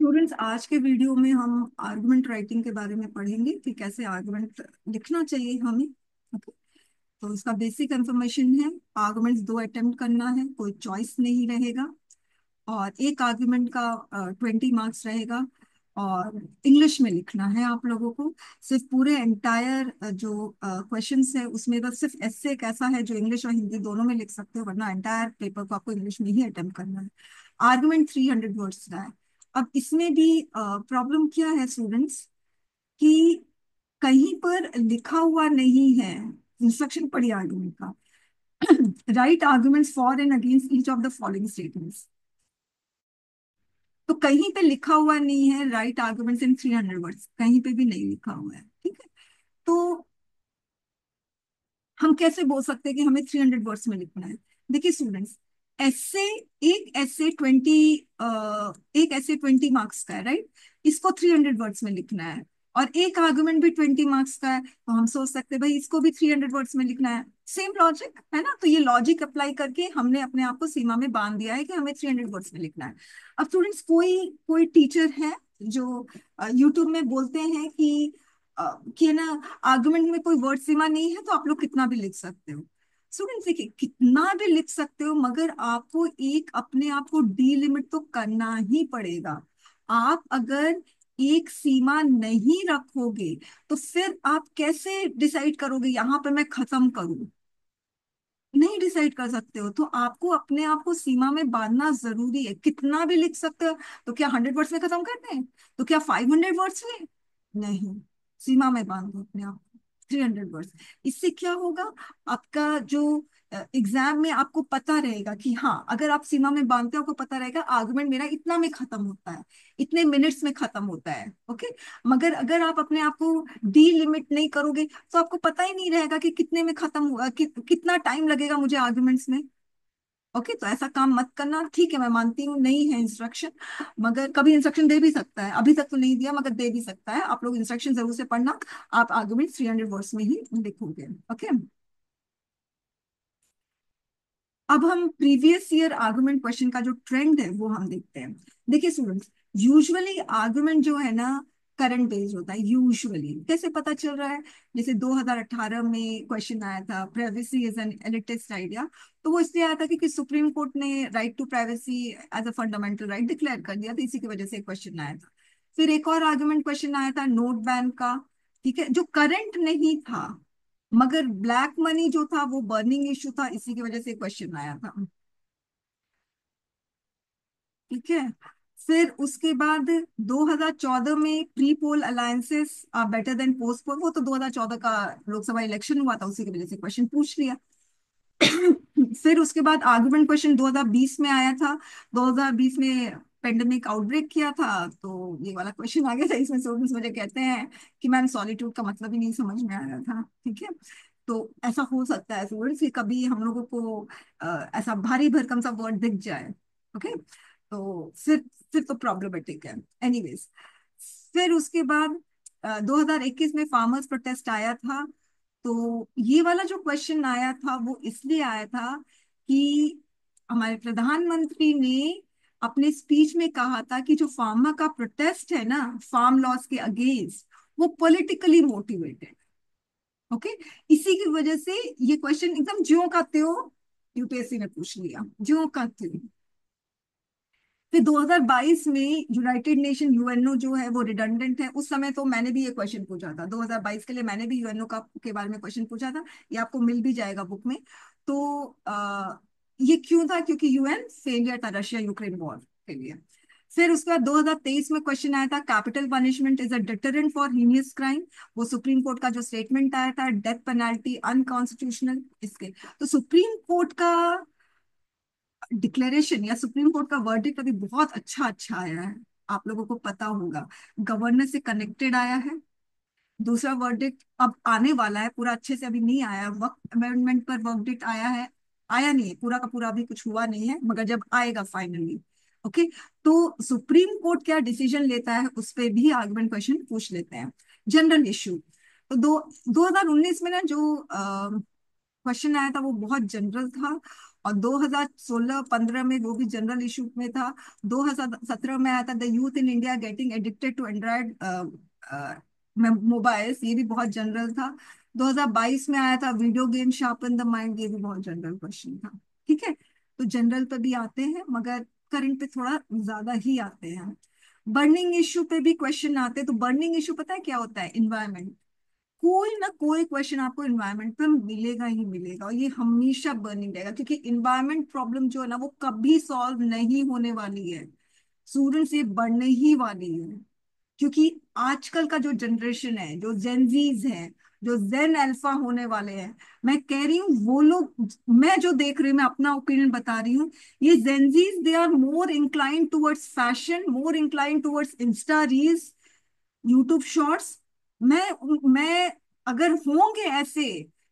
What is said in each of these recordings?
Students, आज के video में हम आर्गुमेंट राइटिंग के बारे में पढ़ेंगे कि कैसे आर्गुमेंट लिखना चाहिए हमें। ओके। तो इसका बेसिक इंफॉर्मेशन है, आर्गुमेंट्स दो अटेम्प्ट करना है, कोई चॉइस नहीं रहेगा। और एक आर्गुमेंट का 20 मार्क्स रहेगा। और इंग्लिश में लिखना है आप लोगों को। सिर्फ पूरे एंटायर जो क्वेश्चंस है उसमें बस सिर्फ ऐसे एक ऐसा है जो इंग्लिश और हिंदी दोनों में लिख सकते हो, वरना एंटायर पेपर को आपको इंग्लिश में ही अटेम्प्ट करना है। आर्गुमेंट 300 वर्ड्स का है। अब इसमें भी प्रॉब्लम क्या है स्टूडेंट्स, कि कहीं पर लिखा हुआ नहीं है। इंस्ट्रक्शन पढ़िए आर्गुमेंट का। Right arguments for and against each of the following statements. तो कहीं पे लिखा हुआ नहीं है राइट आर्गुमेंट्स इन 300 वर्ड्स, कहीं पे भी नहीं लिखा हुआ है। ठीक है। तो हम कैसे बोल सकते हैं कि हमें 300 वर्ड्स में लिखना है। देखिए स्टूडेंट्स, ऐसे एक ऐसे 20 मार्क्स का है, राइट। इसको 300 वर्ड्स में लिखना है। और एक आर्गुमेंट भी 20 मार्क्स का है, तो हम सोच सकते हैं भाई इसको भी 300 वर्ड्स में लिखना है। सेम लॉजिक है ना। तो ये लॉजिक अप्लाई करके हमने अपने आप को सीमा में बांध दिया है कि हमें 300 वर्ड्स में लिखना है। अब स्टूडेंट्स, कोई कोई टीचर है जो यूट्यूब में बोलते हैं कि ना, आर्गुमेंट में कोई वर्ड सीमा नहीं है तो आप लोग कितना भी लिख सकते हो। स्टूडेंट्स देखिए, कितना भी लिख सकते हो मगर आपको एक अपने आप को डीलिमिट तो करना ही पड़ेगा। आप अगर एक सीमा नहीं रखोगे तो फिर आप कैसे डिसाइड करोगे यहाँ पे मैं खत्म करूं। नहीं डिसाइड कर सकते हो, तो आपको अपने आप को सीमा में बांधना जरूरी है। कितना भी लिख सकते हो। तो क्या 100 वर्ड्स में खत्म करते हैं? तो क्या 500 वर्ड्स में? नहीं। सीमा में बांधो अपने आप को, 300 वर्ड्स। इससे क्या होगा, आपका जो एग्जाम में आपको पता रहेगा कि हाँ, अगर आप सीमा में बांधते हो आपको पता रहेगा आर्गुमेंट मेरा इतना में खत्म होता है, इतने मिनट्स में खत्म होता है। ओके। मगर अगर आप अपने आप को डी लिमिट नहीं करोगे तो आपको पता ही नहीं रहेगा कि कितने में खत्म हुआ, कितना टाइम लगेगा मुझे आर्गुमेंट्स में। ओके। तो ऐसा काम मत करना। ठीक है, मैं मानती हूँ नहीं है इंस्ट्रक्शन, मगर कभी इंस्ट्रक्शन दे भी सकता है। अभी तक तो नहीं दिया मगर दे भी सकता है। आप लोग इंस्ट्रक्शन जरूर से पढ़ना। आप आर्गुमेंट 300 वर्ड्स में ही लिखोगे। ओके। अब हम प्रीवियस ईयर आर्गुमेंट क्वेश्चन का जो ट्रेंड है वो हम देखते हैं। देखिए स्टूडेंट्स, यूजुअली आर्गुमेंट जो है ना, करंट बेस्ड होता है। यूजुअली कैसे पता चल रहा है, जैसे 2018 में क्वेश्चन आया था, privacy is an elitist idea. तो वो इसलिए आया था क्योंकि सुप्रीम कोर्ट ने right to privacy as a fundamental right declare कर दिया था, इसी की वजह से क्वेश्चन आया था। फिर एक और आर्गुमेंट क्वेश्चन आया था नोट बैन का। ठीक है, जो करंट नहीं था, मगर ब्लैक मनी जो था वो बर्निंग इशू था, इसी की वजह से क्वेश्चन आया था। ठीक है। फिर उसके बाद 2014 में pre poll alliances are better than post poll, वो तो 2014 का लोकसभा इलेक्शन हुआ था, उसी की वजह से क्वेश्चन पूछ लिया। फिर उसके बाद आर्गुमेंट क्वेश्चन 2020 में आया था। 2020 में पेंडेमिक आउटब्रेक किया था, तो ये वाला क्वेश्चन आ गया था। इसमें स्टूडेंट्स मुझे कहते हैं कि मैम सॉलिट्यूड का मतलब ही नहीं समझ में आया था। ठीक है। तो ऐसा हो सकता है स्टूडेंट्स कि कभी हम लोगों को ऐसा भारी भरकम सा वर्ड दिख जाए। ओके। तो फिर तो प्रॉब्लमेटिक है। एनीवेज, फिर उसके बाद 2021 में फार्मर्स प्रोटेस्ट आया था। तो ये वाला जो क्वेश्चन आया था वो इसलिए आया था कि हमारे प्रधानमंत्री ने अपने स्पीच में कहा था कि जो फार्मर का प्रोटेस्ट है ना, फार्म लॉस के अगेंस्ट, वो पॉलिटिकली मोटिवेटेड। ओके। इसी की वजह से ये क्वेश्चन एकदम ज्यों का त्यों यूपीएससी ने पूछ लिया, ज्यों का त्यों। फिर 2022 में यूनाइटेड नेशन यूएनओ जो है वो रिडंडेंट है। उस समय तो मैंने भी ये क्वेश्चन पूछा था, 2022 के लिए मैंने भी यूएनओ का के बारे में क्वेश्चन पूछा था। ये आपको मिल भी जाएगा बुक में। तो ये क्यों था, क्योंकि यूएन फेलियर था रशिया यूक्रेन वॉर के लिए। फिर उसके बाद 2023 में क्वेश्चन आया था, capital punishment is a deterrent for heinous crime. वो सुप्रीम कोर्ट का जो स्टेटमेंट आया था, डेथ पेनाल्टी अनकॉन्स्टिट्यूशनल इसके। तो सुप्रीम कोर्ट का डिक्लेरेशन या सुप्रीम कोर्ट का वर्डिक्ट अभी बहुत अच्छा अच्छा आया है, आप लोगों को पता होगा। गवर्नेंस से कनेक्टेड आया है। दूसरा वर्डिक्ट अब आने वाला है, पूरा अच्छे से अभी नहीं आया। वक्त अमेंडमेंट पर वर्डिक्ट आया है, आया नहीं है पूरा का पूरा, अभी कुछ हुआ नहीं है, मगर जब आएगा फाइनली। ओके। तो सुप्रीम कोर्ट क्या डिसीजन लेता है उस पर भी आर्गुमेंट क्वेश्चन पूछ लेते हैं। जनरल इशू, तो 2019 में ना जो क्वेश्चन आया था वो बहुत जनरल था। और 2016-15 में वो भी जनरल इशू में था। 2017 में आया था the youth in India getting addicted to Android mobiles, ये भी बहुत जनरल था। 2022 में आया था video game sharpen the mind, ये भी बहुत जनरल क्वेश्चन था। ठीक है, तो जनरल पे भी आते हैं मगर करंट पे थोड़ा ज्यादा ही आते हैं। बर्निंग इशू पे भी क्वेश्चन आते हैं। तो बर्निंग इशू पता है क्या होता है? इन्वायरमेंट। कोई ना कोई क्वेश्चन आपको इन्वायरमेंट पे मिलेगा ही मिलेगा, और ये हमेशा बर्निंग रहेगा, क्योंकि इन्वायरमेंट प्रॉब्लम जो है ना वो कभी सॉल्व नहीं होने वाली है। स्टूडेंट्स ये बढ़ने ही वाली है, क्योंकि आजकल का जो जनरेशन है, जो जेनजीज है, जो जेन अल्फा होने वाले हैं, मैं कह रही हूँ वो लोग, मैं जो देख रही हूँ, मैं अपना ओपिनियन बता रही हूँ, ये Gen Zs they are more inclined towards fashion, more inclined towards Insta reels, YouTube shorts. मैं अगर होंगे ऐसे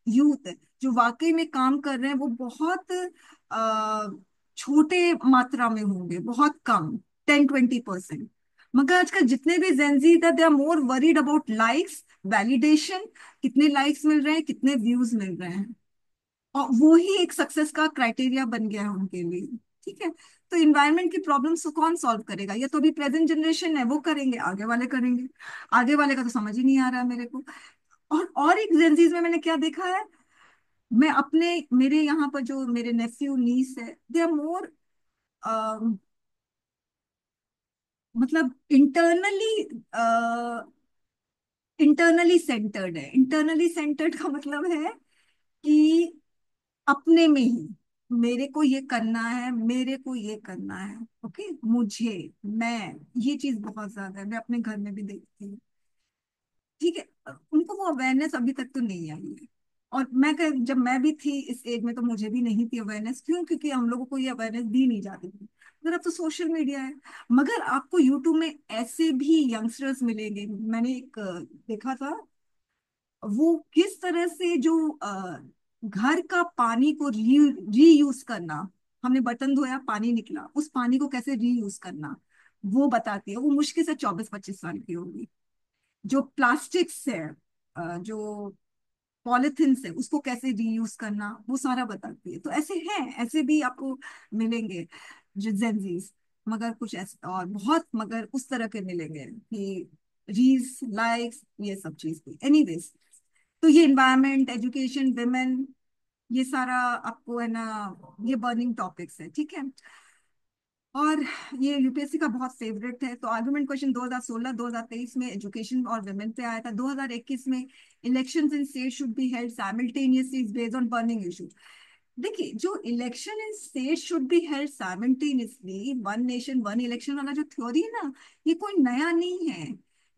यूथ जो वाकई में काम कर रहे हैं, वो बहुत अ, छोटे मात्रा में होंगे, बहुत कम, 10-20%। मगर आजकल जितने भी जेंजी था, they are more worried about likes, validation, कितने लाइक्स मिल रहे हैं, कितने व्यूज मिल रहे हैं, और वो ही एक सक्सेस का क्राइटेरिया बन गया है उनके लिए। ठीक है, तो इन्वायरमेंट की प्रॉब्लम्स को कौन सॉल्व करेगा? ये तो अभी प्रेजेंट जनरेशन है वो करेंगे, आगे वाले करेंगे। आगे वाले का तो समझ ही नहीं आ रहा है मेरे को। और एक जेंजीज में मैंने क्या देखा है, मैं अपने, मेरे यहाँ पर जो मेरे नेफ्यू नीस है, दे आर मोर, मतलब इंटरनली सेंटर्ड है। इंटरनली सेंटर्ड का मतलब है कि अपने में ही, मेरे को ये करना है, मेरे को ये करना है, ओके, मुझे, मैं, ये चीज बहुत ज्यादा है, मैं अपने घर में भी देखती हूँ। ठीक है, उनको वो अवेयरनेस अभी तक तो नहीं आई है। और जब मैं भी थी इस एज में तो मुझे भी नहीं थी अवेयरनेस। क्यों? क्योंकि हम लोगों को ये अवेयरनेस दी नहीं जाती थी। मगर अब तो सोशल मीडिया है। मगर आपको यूट्यूब में ऐसे भी यंगस्टर्स मिलेंगे, मैंने एक देखा था, वो किस तरह से जो घर का पानी को रीयूज करना, हमने बर्तन धोया, पानी निकला, उस पानी को कैसे रीयूज करना, वो बताती है। वो मुश्किल से 24-25 साल की होगी। जो प्लास्टिक्स है, जो पॉलिथिन है, उसको कैसे रीयूज करना, वो सारा बताती है। तो ऐसे हैं, ऐसे भी आपको मिलेंगे जो जेंजीज। मगर कुछ ऐसे और बहुत, मगर उस तरह के मिलेंगे कि रील्स, लाइक्स, ये सब चीज भी। एनीवेज, तो ये इन्वायरमेंट, एजुकेशन, विमेन, ये सारा आपको है ना, ये बर्निंग टॉपिक्स है। ठीक है, और ये यूपीएससी का बहुत फेवरेट है। तो आर्गुमेंट क्वेश्चन 2016-2023 में एजुकेशन और विमेन पे आया था। 2021 में elections in state should be held simultaneously based on burning issue. देखिए, जो election in state should be held simultaneously, one nation one election वाला जो थ्योरी है ना, ये कोई नया नहीं है।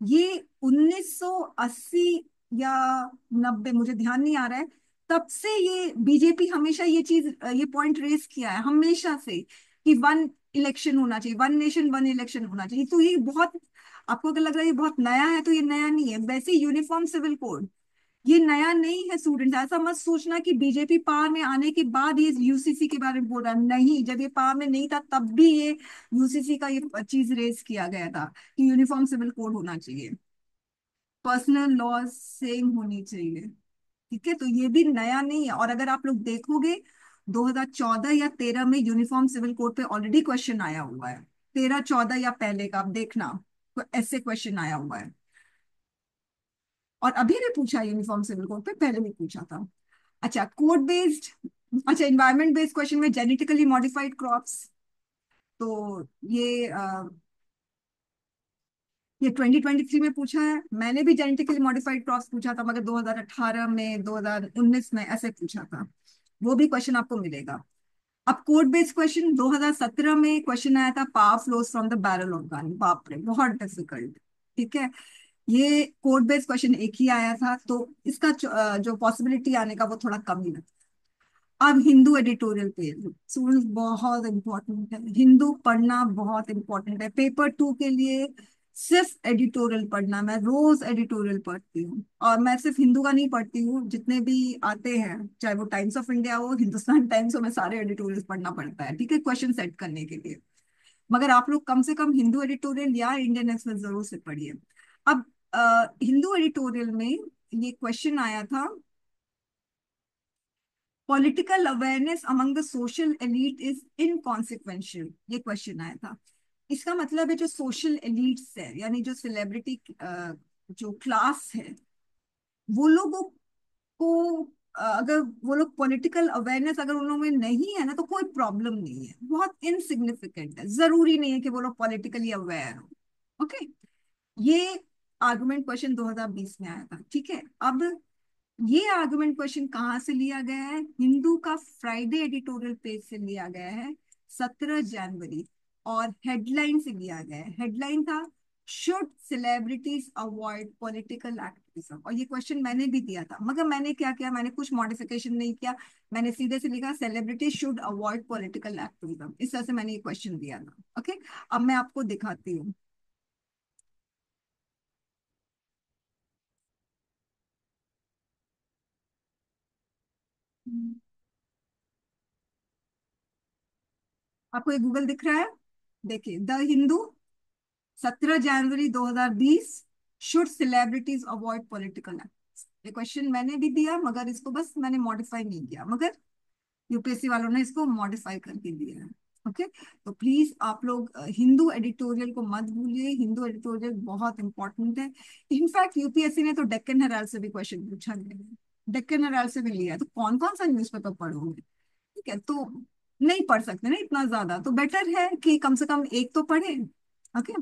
ये 1980 या 90, मुझे ध्यान नहीं आ रहा है, तब से ये बीजेपी हमेशा ये चीज, ये पॉइंट रेस किया है हमेशा से, कि वन इलेक्शन होना चाहिए, वन नेशन वन इलेक्शन होना चाहिए। तो ये बहुत, आपको अगर लग रहा है ये बहुत नया है, तो ये नया नहीं है। वैसे यूनिफॉर्म सिविल कोड ये नया नहीं है। स्टूडेंट्स, ऐसा मत सोचना कि बीजेपी पावर में आने के बाद ये यूसीसी के बारे में बोल रहा है। नहीं, जब ये पावर में नहीं था तब भी ये यूसीसी का ये चीज रेस किया गया था कि यूनिफॉर्म सिविल कोड होना चाहिए, पर्सनल लॉज सेम होनी चाहिए। ठीक है, तो ये भी नया नहीं है। और अगर आप लोग देखोगे, 2014 या 13 में यूनिफॉर्म सिविल कोड पे ऑलरेडी क्वेश्चन आया हुआ है। 13-14 या पहले का आप देखना, तो ऐसे क्वेश्चन आया हुआ है। और अभी भी पूछा यूनिफॉर्म सिविल कोड पे, पहले भी पूछा था। अच्छा, कोड बेस्ड, अच्छा, इन्वायरमेंट बेस्ड क्वेश्चन में जेनेटिकली मॉडिफाइड क्रॉप्स। तो ये 2023 में पूछा है। मैंने भी जेनेटिकली मॉडिफाइड क्रॉप्स पूछा था, मगर 2018 में, 2019 में ऐसे पूछा था। वो भी क्वेश्चन आपको मिलेगा। अब कोड बेस्ड क्वेश्चन 2017 में क्वेश्चन आया था, power flows from the barrel of gun. बाप रे, बहुत डिफिकल्ट। ठीक है, ये कोड बेस्ड क्वेश्चन एक ही आया था, तो इसका जो पॉसिबिलिटी आने का वो थोड़ा कम ही लगता है। अब हिंदू एडिटोरियल पेज, स्टूडेंट्स, बहुत इंपॉर्टेंट है। हिंदू पढ़ना बहुत इंपॉर्टेंट है पेपर 2 के लिए। सिर्फ एडिटोरियल पढ़ना, मैं रोज एडिटोरियल पढ़ती हूँ। और मैं सिर्फ हिंदू का नहीं पढ़ती हूँ, जितने भी आते हैं, चाहे वो टाइम्स ऑफ इंडिया हो, हिंदुस्तान टाइम्स हो, मैं सारे एडिटोरियल पढ़ना पड़ता है। ठीक है, क्वेश्चन सेट करने के लिए। मगर आप लोग कम से कम हिंदू एडिटोरियल या इंडियन एक्सप्रेस जरूर से पढ़िए। अब हिंदू एडिटोरियल में ये क्वेश्चन आया था political awareness among the social elite is inconsequential, ये क्वेश्चन आया था। इसका मतलब है जो सोशल एलीट्स है, यानी जो सेलिब्रिटी जो क्लास है, वो लोगों को अगर वो लोग पॉलिटिकल अवेयरनेस अगर उन लोगों में नहीं है ना, तो कोई प्रॉब्लम नहीं है, बहुत इनसिग्निफिकेंट है, जरूरी नहीं है कि वो लोग पॉलिटिकली अवेयर हो। ओके, ये आर्गुमेंट क्वेश्चन 2020 में आया था। ठीक है, अब ये आर्गुमेंट क्वेश्चन कहाँ से लिया गया है? हिंदू का फ्राइडे एडिटोरियल पेज से लिया गया है, 17 जनवरी। और हेडलाइन से लिया गया है, हेडलाइन था should celebrities avoid political activism. और ये क्वेश्चन मैंने भी दिया था, मगर मैंने क्या किया, मैंने कुछ मॉडिफिकेशन नहीं किया, मैंने सीधे से लिखा celebrities should avoid political activism, इस तरह से मैंने ये क्वेश्चन दिया था। ओके, अब मैं आपको दिखाती हूँ। आपको ये गूगल दिख रहा है? देखिए, the Hindu, 17 January 2020, should celebrities avoid political act. ये क्वेश्चन मैंने भी दिया, मगर इसको बस मैंने मॉडिफाई नहीं किया, मगर यूपीएससी वालों ने इसको मॉडिफाई करके दिया है। ओके, तो प्लीज आप लोग हिंदू एडिटोरियल को मत भूलिए, हिंदू एडिटोरियल बहुत इंपॉर्टेंट है। इनफैक्ट यूपीएससी ने तो डेक्कन हेराल्ड से भी क्वेश्चन पूछा है, डेक्कन हेराल्ड से भी लिया है, तो कौन कौन सा न्यूज़पेपर पढ़ोगे? ठीक है, तो नहीं पढ़ सकते ना इतना ज्यादा, तो बेटर है कि कम से कम एक तो पढ़े। ओके,